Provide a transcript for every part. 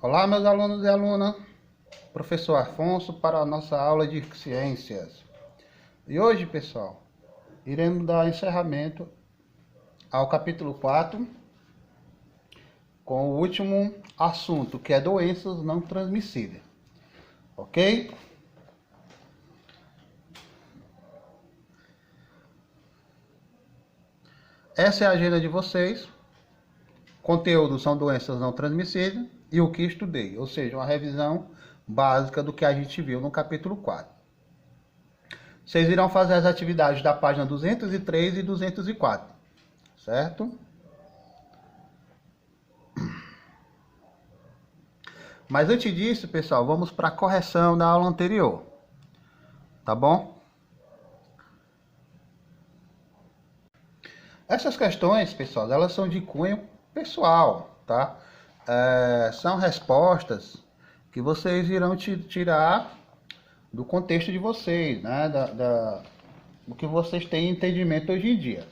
Olá, meus alunos e alunas, professor Afonso para a nossa aula de ciências. E hoje, pessoal, iremos dar encerramento ao capítulo 4, com o último assunto, que é doenças não transmissíveis. Ok? Essa é a agenda de vocês. Conteúdo são doenças não transmissíveis e o que estudei, ou seja, uma revisão básica do que a gente viu no capítulo 4. Vocês irão fazer as atividades da página 203 e 204, certo? Mas antes disso, pessoal, vamos para a correção da aula anterior, tá bom? Essas questões, pessoal, elas são de cunho pessoal, tá? São respostas que vocês irão tirar do contexto de vocês, né? Do que vocês têm entendimento hoje em dia,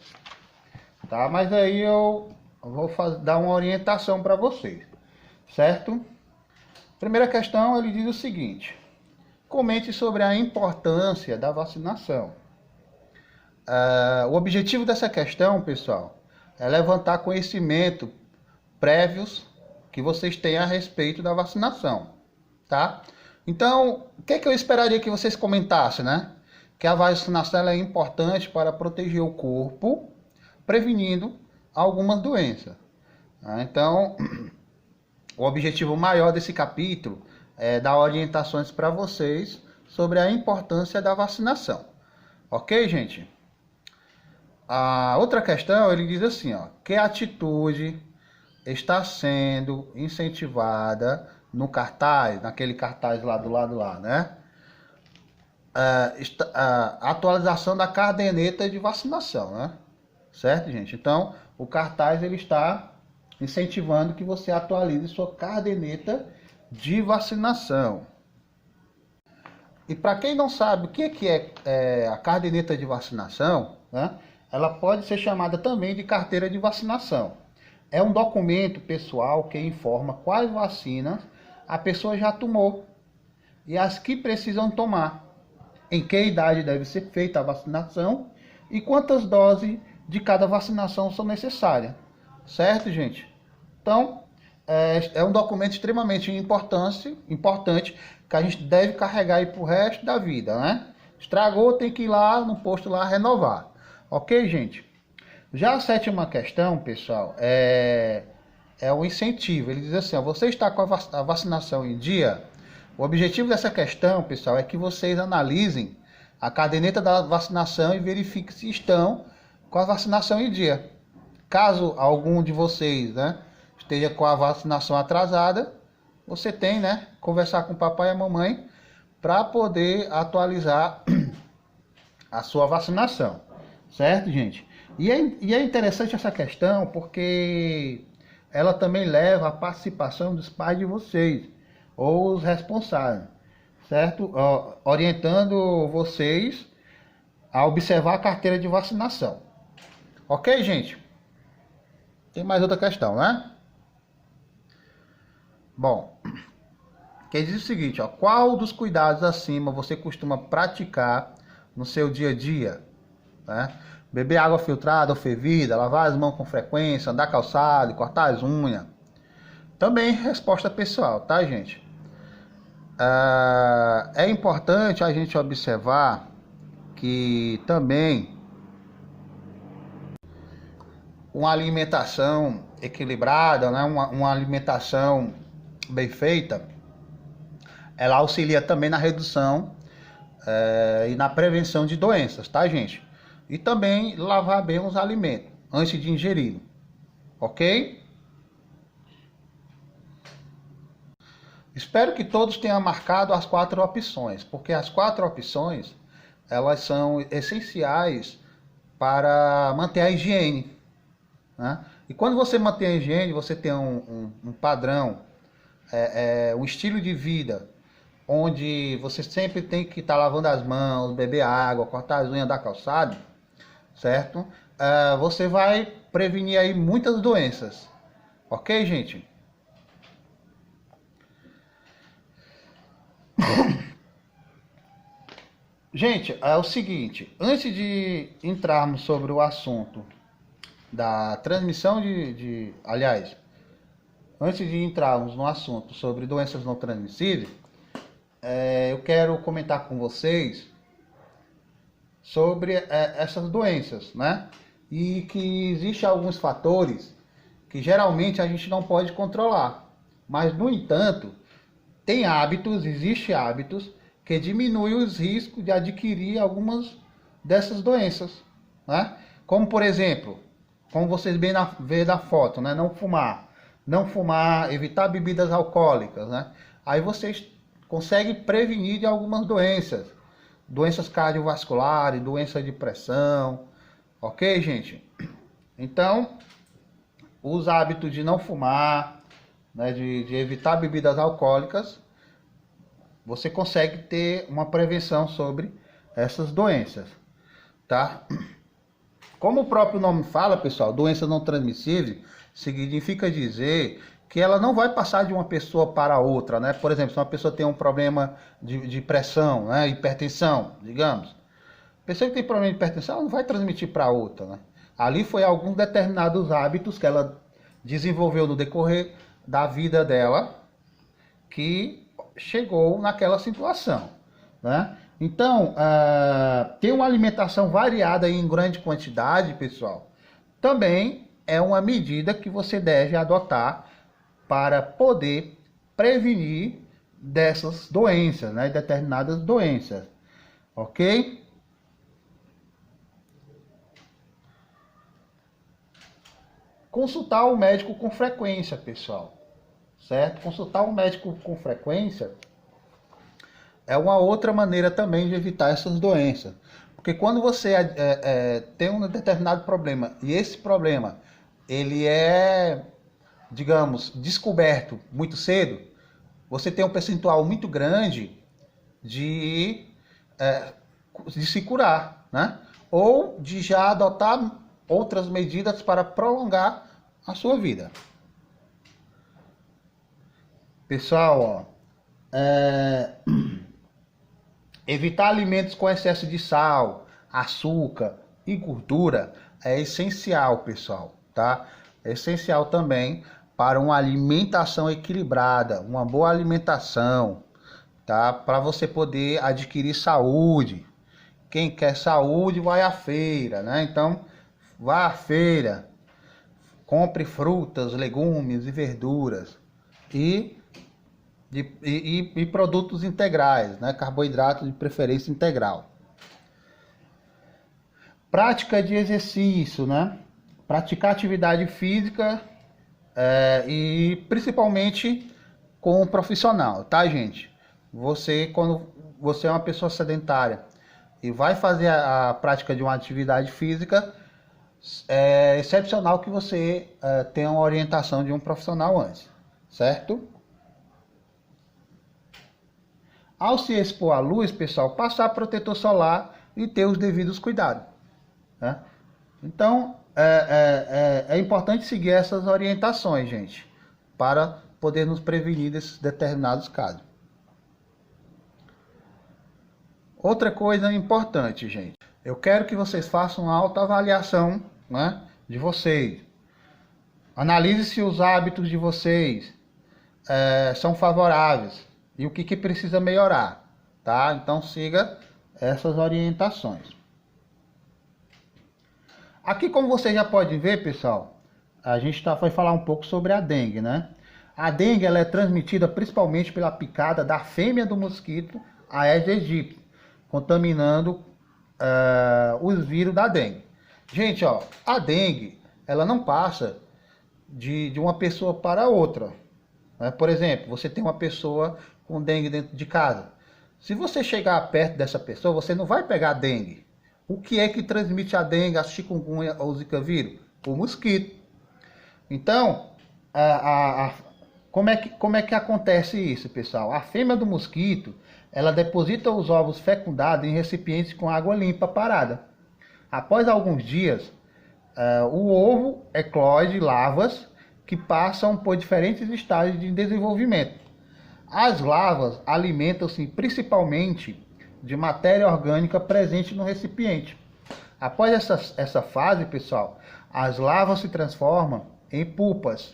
tá? Mas aí eu vou dar uma orientação para vocês, certo? Primeira questão, ele diz o seguinte: comente sobre a importância da vacinação. O objetivo dessa questão, pessoal, é levantar conhecimento prévios que vocês têm a respeito da vacinação, tá? Então, o que eu esperaria que vocês comentassem, né? Que a vacinação é importante para proteger o corpo, prevenindo algumas doenças. Então, o objetivo maior desse capítulo é dar orientações para vocês sobre a importância da vacinação. Ok, gente? A outra questão, ele diz assim, ó: que atitude está sendo incentivada no cartaz, naquele cartaz lá do lado lá, né? A atualização da caderneta de vacinação, né? Certo, gente? Então, o cartaz ele está incentivando que você atualize sua caderneta de vacinação. E para quem não sabe o que é a caderneta de vacinação, né? Ela pode ser chamada também de carteira de vacinação. É um documento pessoal que informa quais vacinas a pessoa já tomou e as que precisam tomar, em que idade deve ser feita a vacinação e quantas doses de cada vacinação são necessárias. Certo, gente? Então, é um documento extremamente importante que a gente deve carregar aí para o resto da vida, né? Estragou, tem que ir lá no posto lá renovar. Ok, gente? Já a sétima questão, pessoal, é o incentivo. Ele diz assim, ó: você está com a vacinação em dia? O objetivo dessa questão, pessoal, é que vocês analisem a caderneta da vacinação e verifiquem se estão com a vacinação em dia. Caso algum de vocês, né, esteja com a vacinação atrasada, você tem, né, conversar com o papai e a mamãe para poder atualizar a sua vacinação. Certo, gente? E é interessante essa questão porque ela também leva a participação dos pais de vocês, ou os responsáveis, certo? Orientando vocês a observar a carteira de vacinação. Ok, gente? Tem mais outra questão, né? Bom, que diz o seguinte, ó: qual dos cuidados acima você costuma praticar no seu dia a dia? Né? Beber água filtrada ou fervida, lavar as mãos com frequência, andar calçado e cortar as unhas. Também resposta pessoal, tá, gente? É importante a gente observar que também uma alimentação equilibrada, né? Uma alimentação bem feita, ela auxilia também na redução e na prevenção de doenças, tá, gente? E também lavar bem os alimentos antes de ingeri-los, ok? Espero que todos tenham marcado as 4 opções, porque as 4 opções, elas são essenciais para manter a higiene, né? E quando você mantém a higiene, você tem um padrão, um estilo de vida, onde você sempre tem que estar lavando as mãos, beber água, cortar as unhas, dar calçado, certo? Você vai prevenir aí muitas doenças. Ok, gente? Gente, é o seguinte, antes de entrarmos sobre o assunto da transmissão aliás, antes de entrarmos no assunto sobre doenças não transmissíveis, eu quero comentar com vocês sobre essas doenças, né? E que existem alguns fatores que geralmente a gente não pode controlar. Mas, no entanto, existem hábitos que diminuem os riscos de adquirir algumas dessas doenças, né? Como, por exemplo, como vocês bem vê da foto, né? Não fumar, evitar bebidas alcoólicas, né? Aí vocês conseguem prevenir de algumas doenças cardiovasculares, doenças de pressão, ok, gente? Então, os hábitos de não fumar, né, de evitar bebidas alcoólicas, você consegue ter uma prevenção sobre essas doenças, tá? Como o próprio nome fala, pessoal, doença não transmissível, significa dizer que ela não vai passar de uma pessoa para outra, né? Por exemplo, se uma pessoa tem um problema de pressão, né, hipertensão, digamos, a pessoa que tem problema de hipertensão, ela não vai transmitir para outra, né? Ali foi alguns determinados hábitos que ela desenvolveu no decorrer da vida dela que chegou naquela situação, né? Então, ter uma alimentação variada e em grande quantidade, pessoal, também é uma medida que você deve adotar para poder prevenir dessas doenças, né? Determinadas doenças, ok? Consultar o médico com frequência, pessoal, certo? Consultar o médico com frequência é uma outra maneira também de evitar essas doenças. Porque quando você tem um determinado problema e esse problema ele é, digamos, descoberto muito cedo, você tem um percentual muito grande de, de se curar, né? Ou de já adotar outras medidas para prolongar a sua vida. Pessoal, evitar alimentos com excesso de sal, açúcar e gordura é essencial, pessoal, tá? É essencial também para uma alimentação equilibrada, uma boa alimentação, tá? Para você poder adquirir saúde. Quem quer saúde vai à feira, né? Então, vá à feira, compre frutas, legumes e verduras e produtos integrais, né? Carboidratos de preferência integral. Prática de exercício, né? Praticar atividade física e principalmente com um profissional, tá, gente? Quando você é uma pessoa sedentária e vai fazer a prática de uma atividade física, é excepcional que você tenha uma orientação de um profissional antes, certo? Ao se expor à luz, pessoal, passar protetor solar e ter os devidos cuidados, né? Então, é importante seguir essas orientações, gente, para poder nos prevenir desses determinados casos. Outra coisa importante, gente, eu quero que vocês façam uma autoavaliação, né, de vocês. Analise se os hábitos de vocês são favoráveis e o que precisa melhorar, tá? Então siga essas orientações. Aqui, como vocês já podem ver, pessoal, a gente vai falar um pouco sobre a dengue, né? A dengue ela é transmitida principalmente pela picada da fêmea do mosquito Aedes aegypti, contaminando os vírus da dengue. Gente, ó, a dengue ela não passa de uma pessoa para outra, né? Por exemplo, você tem uma pessoa com dengue dentro de casa. Se você chegar perto dessa pessoa, você não vai pegar dengue. O que é que transmite a dengue, a chikungunya ou o zika vírus? O mosquito. Então, como é que acontece isso, pessoal? A fêmea do mosquito, ela deposita os ovos fecundados em recipientes com água limpa parada. Após alguns dias, o ovo eclode larvas que passam por diferentes estágios de desenvolvimento. As larvas alimentam-se principalmente de matéria orgânica presente no recipiente. Após essa fase, pessoal, as larvas se transformam em pupas.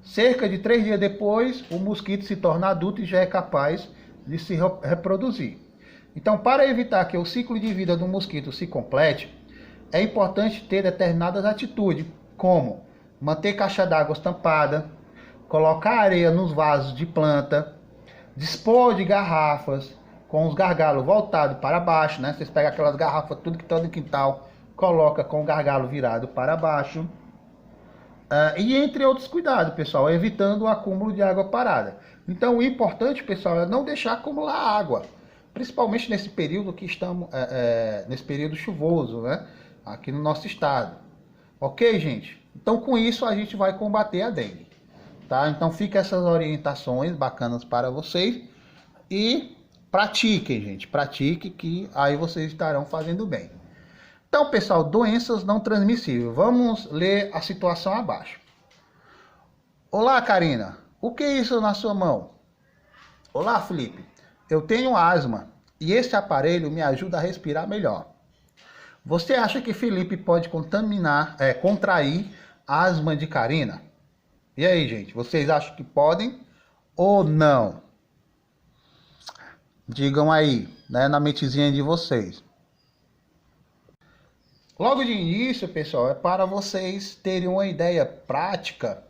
Cerca de 3 dias depois, o mosquito se torna adulto e já é capaz de se reproduzir. Então, para evitar que o ciclo de vida do mosquito se complete, é importante ter determinadas atitudes, como manter caixa d'água tampada, colocar areia nos vasos de planta, dispor de garrafas com os gargalos voltados para baixo, né? Vocês pegam aquelas garrafas, tudo que está no quintal, coloca com o gargalo virado para baixo. E entre outros cuidados, pessoal, evitando o acúmulo de água parada. Então, o importante, pessoal, é não deixar acumular água, principalmente nesse período que estamos, nesse período chuvoso, né? Aqui no nosso estado. Ok, gente? Então, com isso, a gente vai combater a dengue. Tá? Então, fica essas orientações bacanas para vocês. E pratiquem, gente. Pratiquem que aí vocês estarão fazendo bem. Então, pessoal, doenças não transmissíveis. Vamos ler a situação abaixo. Olá, Karina. O que é isso na sua mão? Olá, Felipe. Eu tenho asma e esse aparelho me ajuda a respirar melhor. Você acha que Felipe pode contrair asma de Karina? E aí, gente, vocês acham que podem ou não? Digam aí, né, na mentezinha de vocês. Logo de início, pessoal, é para vocês terem uma ideia prática,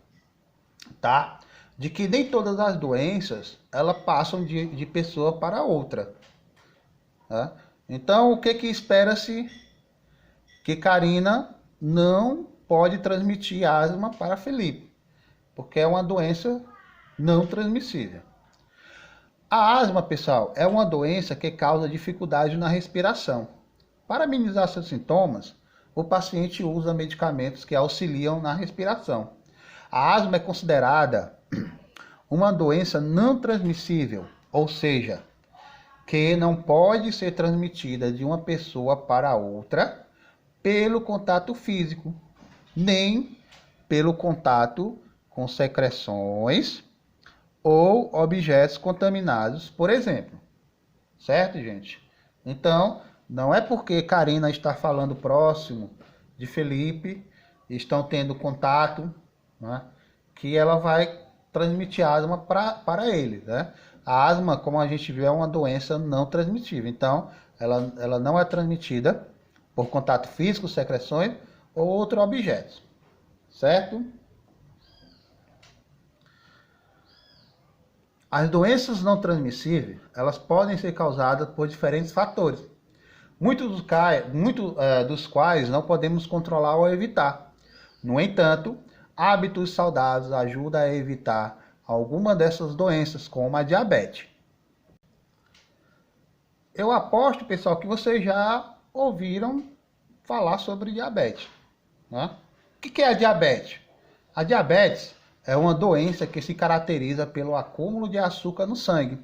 tá? De que nem todas as doenças, elas passam de pessoa para outra. Tá? Então, o que espera-se? Que Karina não pode transmitir asma para Felipe, porque é uma doença não transmissível. A asma, pessoal, é uma doença que causa dificuldade na respiração. Para amenizar seus sintomas, o paciente usa medicamentos que auxiliam na respiração. A asma é considerada uma doença não transmissível, ou seja, que não pode ser transmitida de uma pessoa para outra pelo contato físico, nem pelo contato com secreções ou objetos contaminados, por exemplo. Certo, gente? Então, não é porque Karina está falando próximo de Felipe, estão tendo contato, né, que ela vai transmitir asma para ele, né? A asma, como a gente viu, é uma doença não transmissível. Então, ela não é transmitida por contato físico, secreções ou outro objeto. Certo? As doenças não transmissíveis, elas podem ser causadas por diferentes fatores, muitos dos quais não podemos controlar ou evitar. No entanto, hábitos saudáveis ajudam a evitar alguma dessas doenças, como a diabetes. Eu aposto, pessoal, que vocês já ouviram falar sobre diabetes, né? O que é a diabetes? A diabetes é uma doença que se caracteriza pelo acúmulo de açúcar no sangue.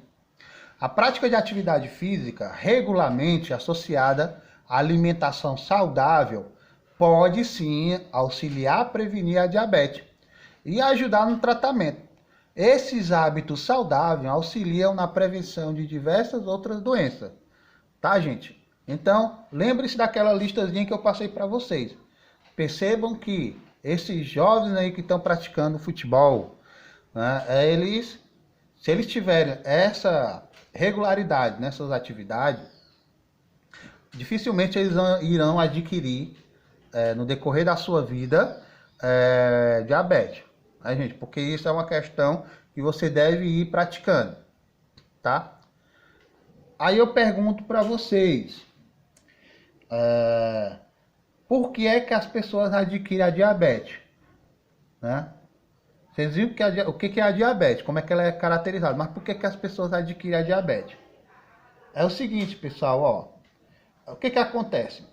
A prática de atividade física regularmente associada à alimentação saudável pode sim auxiliar a prevenir a diabetes e ajudar no tratamento. Esses hábitos saudáveis auxiliam na prevenção de diversas outras doenças. Tá, gente? Então, lembre-se daquela listazinha que eu passei para vocês. Percebam que esses jovens aí que estão praticando futebol, né, se eles tiverem essa regularidade nessas atividades, dificilmente eles irão adquirir, no decorrer da sua vida, diabetes. Né, gente? Porque isso é uma questão que você deve ir praticando. Tá? Aí eu pergunto para vocês, por que é que as pessoas adquirem a diabetes? Né? Vocês viram o que é a diabetes, como é que ela é caracterizada, mas por que as pessoas adquirem a diabetes? É o seguinte, pessoal, ó, o que acontece?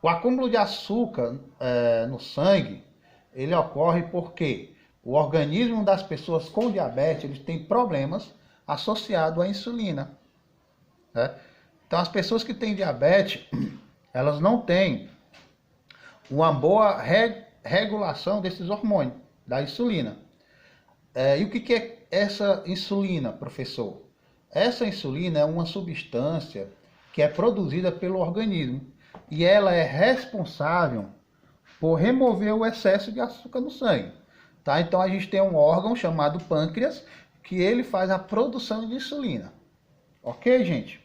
O acúmulo de açúcar no sangue, ele ocorre porque o organismo das pessoas com diabetes, eles têm problemas associados à insulina. Né? Então, as pessoas que têm diabetes, elas não têm uma boa regulação desses hormônios, da insulina. E o que é essa insulina, professor? Essa insulina é uma substância que é produzida pelo organismo e ela é responsável por remover o excesso de açúcar no sangue. Tá? Então a gente tem um órgão chamado pâncreas que ele faz a produção de insulina. Ok, gente?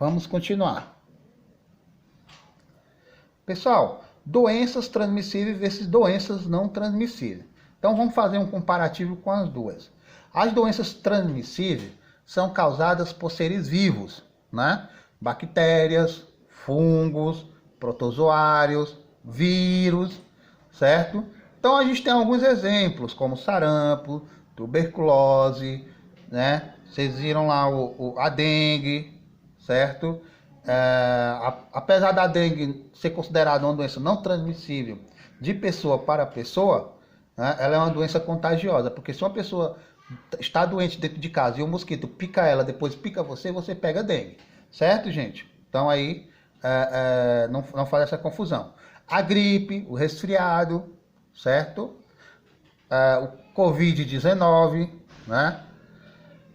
Vamos continuar. Pessoal, doenças transmissíveis versus doenças não transmissíveis. Então vamos fazer um comparativo com as duas. As doenças transmissíveis são causadas por seres vivos, né? Bactérias, fungos, protozoários, vírus, certo? Então a gente tem alguns exemplos, como sarampo, tuberculose, né? Vocês viram lá a dengue, certo? Apesar da dengue ser considerada uma doença não transmissível de pessoa para pessoa, né? Ela é uma doença contagiosa, porque se uma pessoa está doente dentro de casa e um mosquito pica ela, depois pica você, você pega dengue, certo, gente? Então aí não faz essa confusão. A gripe, o resfriado, certo? O Covid-19, né?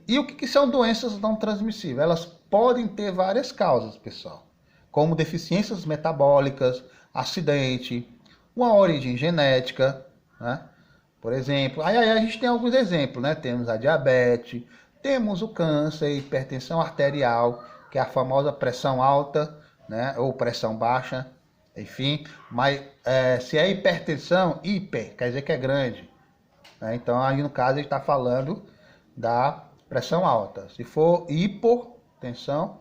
E o que são doenças não transmissíveis? Elas podem ter várias causas, pessoal, como deficiências metabólicas, acidente, uma origem genética, né? Por exemplo, aí a gente tem alguns exemplos, né? Temos a diabetes, temos o câncer, hipertensão arterial, que é a famosa pressão alta, né? Ou pressão baixa, enfim. Mas se é hipertensão, hiper, quer dizer que é grande, né? Então aí no caso a gente está falando da pressão alta. Se for hipotensão,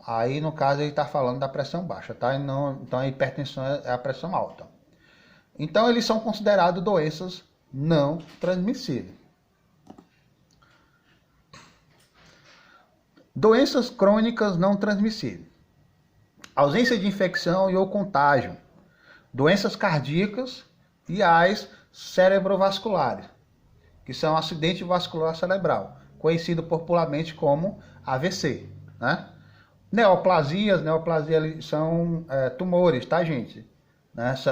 aí no caso ele está falando da pressão baixa, tá? Então a hipertensão é a pressão alta. Então eles são considerados doenças não transmissíveis. Doenças crônicas não transmissíveis. Ausência de infecção e ou contágio. Doenças cardíacas e as cerebrovasculares, que são acidente vascular cerebral, conhecido popularmente como AVC, né? Neoplasias são tumores, tá, gente?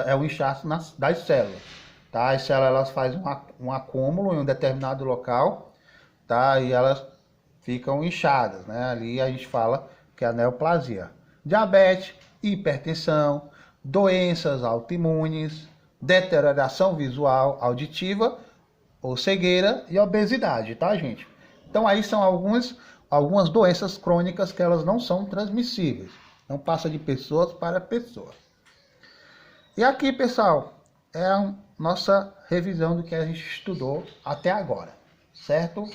É o inchaço das células, tá? As células elas fazem um acúmulo em um determinado local, tá? E elas ficam inchadas, né? Ali a gente fala que é a neoplasia. Diabetes, hipertensão, doenças autoimunes, deterioração visual, auditiva ou cegueira e obesidade, tá, gente? Então aí são algumas doenças crônicas que elas não são transmissíveis. Não passa de pessoas para pessoas. E aqui, pessoal, é a nossa revisão do que a gente estudou até agora, certo?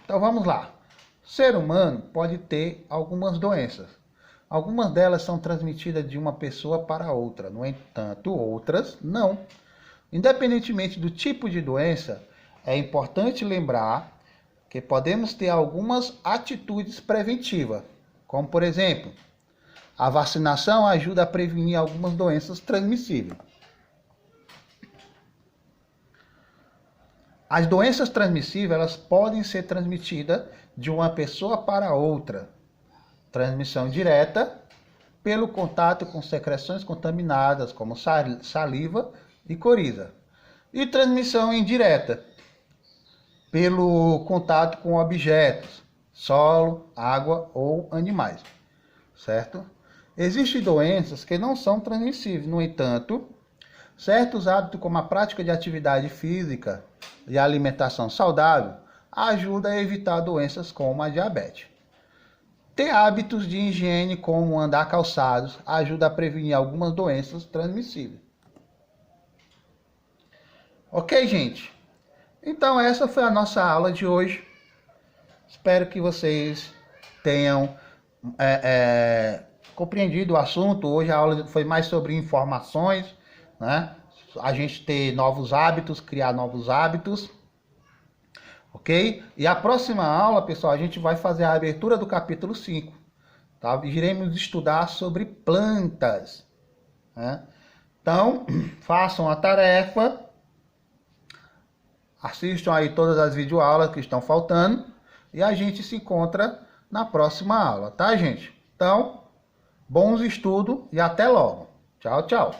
Então vamos lá. O ser humano pode ter algumas doenças. Algumas delas são transmitidas de uma pessoa para outra. No entanto, outras não. Independentemente do tipo de doença, é importante lembrar que podemos ter algumas atitudes preventivas, como por exemplo, a vacinação ajuda a prevenir algumas doenças transmissíveis. As doenças transmissíveis elas podem ser transmitidas de uma pessoa para outra. Transmissão direta pelo contato com secreções contaminadas, como saliva e coriza. E transmissão indireta pelo contato com objetos, solo, água ou animais, certo? Existem doenças que não são transmissíveis, no entanto, certos hábitos como a prática de atividade física e a alimentação saudável ajudam a evitar doenças como a diabetes. Ter hábitos de higiene como andar calçados ajuda a prevenir algumas doenças transmissíveis. Ok, gente? Então essa foi a nossa aula de hoje. Espero que vocês tenham compreendido o assunto. Hoje a aula foi mais sobre informações, né? A gente ter novos hábitos, criar novos hábitos. Ok? E a próxima aula, pessoal, a gente vai fazer a abertura do capítulo 5. Tá? Iremos estudar sobre plantas, né? Então, façam a tarefa. Assistam aí todas as videoaulas que estão faltando. E a gente se encontra na próxima aula, tá, gente? Então, bons estudos e até logo. Tchau, tchau.